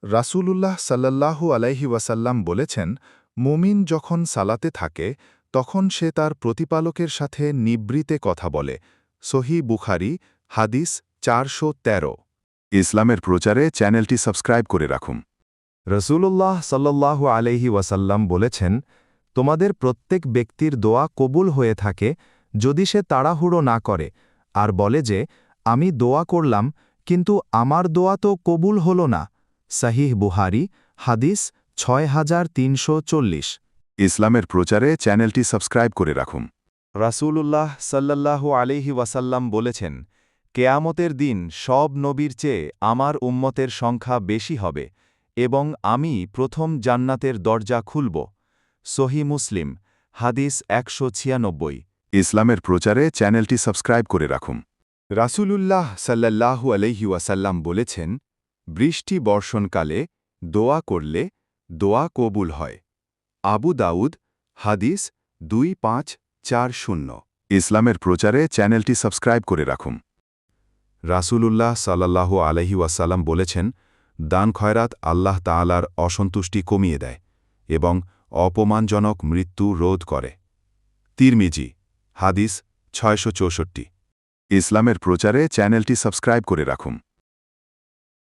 রাসূলুল্লাহ সাল্লাল্লাহু আলাইহি ওয়াসাল্লাম বলেছেন, মুমিন যখন সালাতে থাকে তখন সে তার প্রতিপালকের সাথে নিবৃতে কথা বলে। সহিহ বুখারী, হাদিস ৪১৩। ইসলামের প্রচারে চ্যানেলটি সাবস্ক্রাইব করে রাখুন। রসূলুল্লাহ সাল্লাল্লাহু আলাইহি ওয়াসাল্লাম বলেছেন, তোমাদের প্রত্যেক ব্যক্তির দোয়া কবুল হয়ে থাকে যদি সে তাড়াহুড়ো না করে আর বলে যে, আমি দোয়া করলাম কিন্তু আমার দোয়া তো কবুল হল না। সহিহ বুখারী, হাদিস ৬৩৪০। ইসলামের প্রচারে চ্যানেলটি সাবস্ক্রাইব করে রাখুন। রাসূলুল্লাহ সাল্লাল্লাহু আলাইহি ওয়াসাল্লাম বলেছেন, কেয়ামতের দিন সব নবীর চেয়ে আমার উম্মতের সংখ্যা বেশি হবে এবং আমি প্রথম জান্নাতের দরজা খুলব। সহিহ মুসলিম, হাদিস ১৯৬। ইসলামের প্রচারে চ্যানেলটি সাবস্ক্রাইব করে রাখুন। রাসূলুল্লাহ সাল্লাল্লাহু আলাইহি ওয়াসাল্লাম বলেছেন, বৃষ্টি বর্ষণকালে দোয়া করলে দোয়া কবুল হয়। আবু দাউদ, হাদিস ২৫৪০। ইসলামের প্রচারে চ্যানেলটি সাবস্ক্রাইব করে রাখুন। রাসূলুল্লাহ সাল্লাল্লাহু আলাইহি ওয়াসাল্লাম বলেছেন, দান খয়রাত আল্লাহ তাআলার অসন্তুষ্টি কমিয়ে দেয় এবং অপমানজনক মৃত্যু রোধ করে। তিরমিজি, হাদিস ৬৬৪। ইসলামের প্রচারে চ্যানেলটি সাবস্ক্রাইব করে রাখুন।